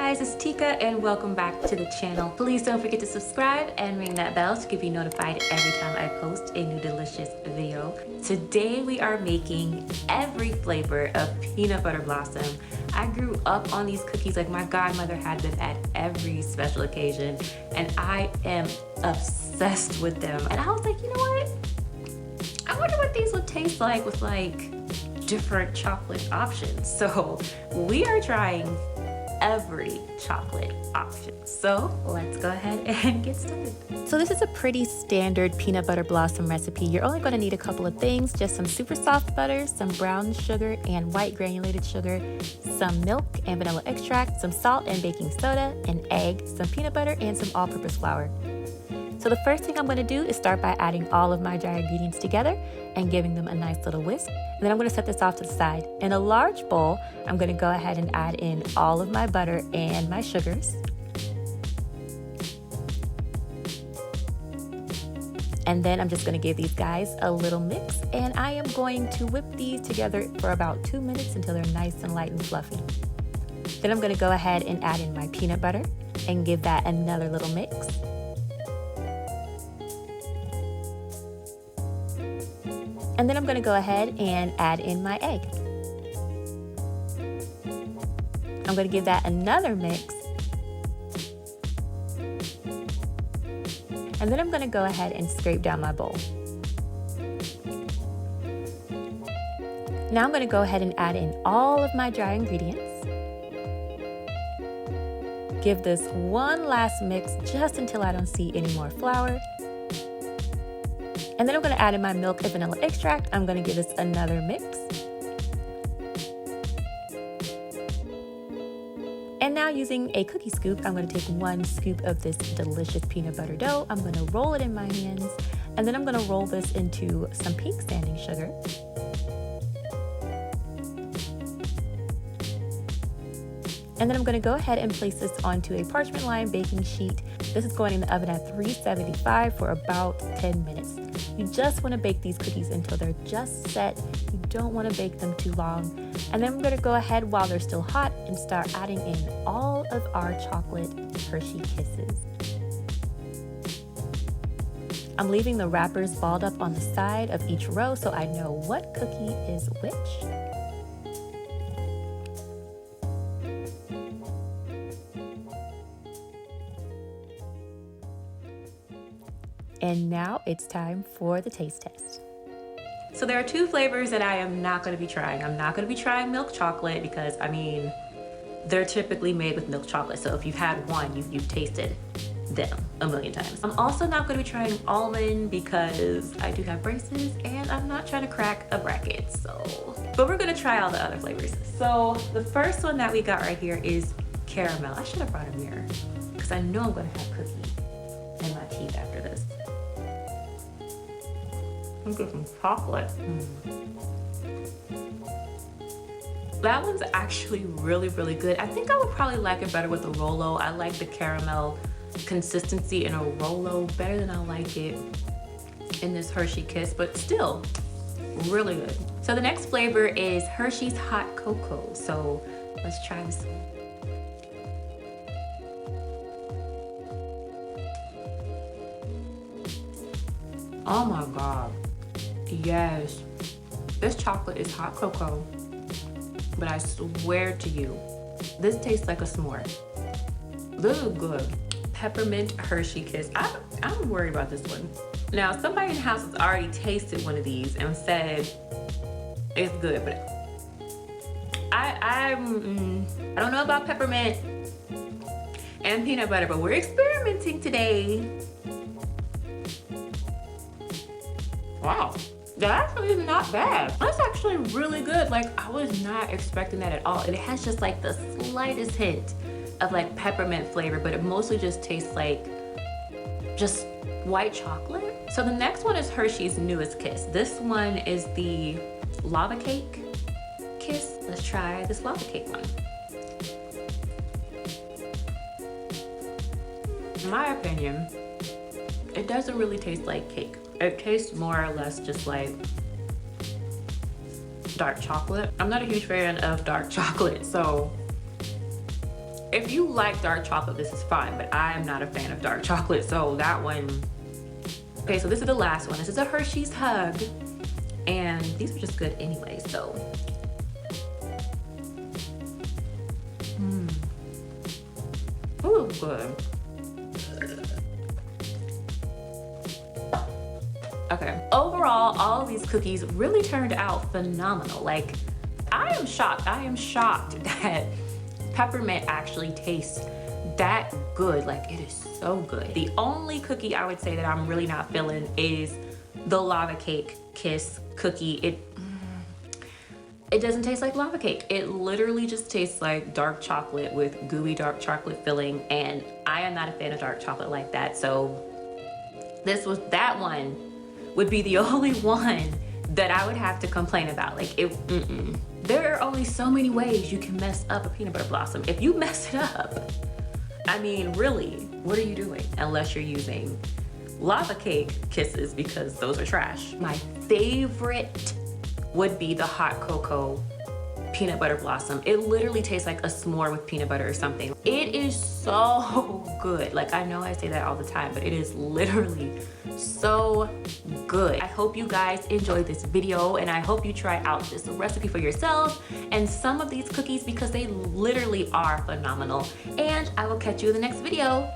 guys, it's Tika and welcome back to the channel. Please don't forget to subscribe and ring that bell to be notified every time I post a new delicious video. Today we are making every flavor of peanut butter blossom. I grew up on these cookies, like my godmother had them at every special occasion and I am obsessed with them. And I was like, you know what? I wonder what these would taste like with different chocolate options. So we are trying every chocolate option. So let's go ahead and get started. So this is a pretty standard peanut butter blossom recipe. You're only going to need a couple of things, just some super soft butter, some brown sugar and white granulated sugar, some milk and vanilla extract, some salt and baking soda, an egg, some peanut butter, and some all-purpose flour. So the first thing I'm going to do is start by adding all of my dry ingredients together and giving them a nice little whisk. And then I'm going to set this off to the side. In a large bowl, I'm going to go ahead and add in all of my butter and my sugars. And then I'm just going to give these guys a little mix, and I am going to whip these together for about 2 minutes until they're nice and light and fluffy. Then I'm going to go ahead and add in my peanut butter and give that another little mix. And then I'm going to go ahead and add in my egg. I'm going to give that another mix. And then I'm going to go ahead and scrape down my bowl. Now I'm going to go ahead and add in all of my dry ingredients. Give this one last mix just until I don't see any more flour. And then I'm going to add in my milk and vanilla extract. I'm going to give this another mix. And now using a cookie scoop, I'm going to take 1 scoop of this delicious peanut butter dough. I'm going to roll it in my hands. And then I'm going to roll this into some pink sanding sugar. And then I'm going to go ahead and place this onto a parchment lined baking sheet. This is going in the oven at 375 for about 10 minutes. You just want to bake these cookies until they're just set. You don't want to bake them too long. And then I'm going to go ahead while they're still hot and start adding in all of our chocolate Hershey Kisses. I'm leaving the wrappers balled up on the side of each row so I know what cookie is which. And now it's time for the taste test. So there are 2 flavors that I am not going to be trying. I'm not going to be trying milk chocolate because, I mean, they're typically made with milk chocolate. So if you've had one, you've tasted them a million times. I'm also not going to be trying almond because I do have braces and I'm not trying to crack a bracket. But we're going to try all the other flavors. So the first one that we got right here is caramel. I should have brought a mirror because I know I'm going to have cookie in my teeth after this. Let's get some chocolate. That one's actually really, really good. I think I would probably like it better with a Rolo. I like the caramel consistency in a Rolo better than I like it in this Hershey Kiss, but still really good. So the next flavor is Hershey's Hot Cocoa. So let's try this one. Oh my God. Yes, this chocolate is hot cocoa, but I swear to you, this tastes like a s'more. This is good. Peppermint Hershey Kiss. I'm worried about this one. Now, somebody in the house has already tasted one of these and said it's good, but I don't know about peppermint and peanut butter, but we're experimenting today. Wow. That actually is not bad. That's actually really good. Like, I was not expecting that at all. And it has just like the slightest hint of like peppermint flavor, but it mostly just tastes like just white chocolate. So the next one is Hershey's newest kiss. This one is the lava cake kiss. Let's try this lava cake one. In my opinion, it doesn't really taste like cake. It tastes more or less just like dark chocolate. I'm not a huge fan of dark chocolate, so If you like dark chocolate, this is fine, but I am not a fan of dark chocolate, so that one. Okay, so this is the last one. This is a Hershey's Hug, and these are just good anyway, so. Ooh, good. Okay, overall, all of these cookies really turned out phenomenal. Like, I am shocked that peppermint actually tastes that good. Like, it is so good. The only cookie I would say that I'm really not feeling is the lava cake kiss cookie. It doesn't taste like lava cake. It literally just tastes like dark chocolate with gooey dark chocolate filling, and I am not a fan of dark chocolate like that. So that one would be the only one that I would have to complain about. Like, there are only so many ways you can mess up a peanut butter blossom. If you mess it up, I mean, really, what are you doing? Unless you're using lava cake kisses, because those are trash. My favorite would be the hot cocoa peanut butter blossom. It literally tastes like a s'more with peanut butter or something. It is so good. Like, I know I say that all the time, but it is literally so good. I hope you guys enjoyed this video, and I hope you try out this recipe for yourself and some of these cookies, because they literally are phenomenal. And I will catch you in the next video.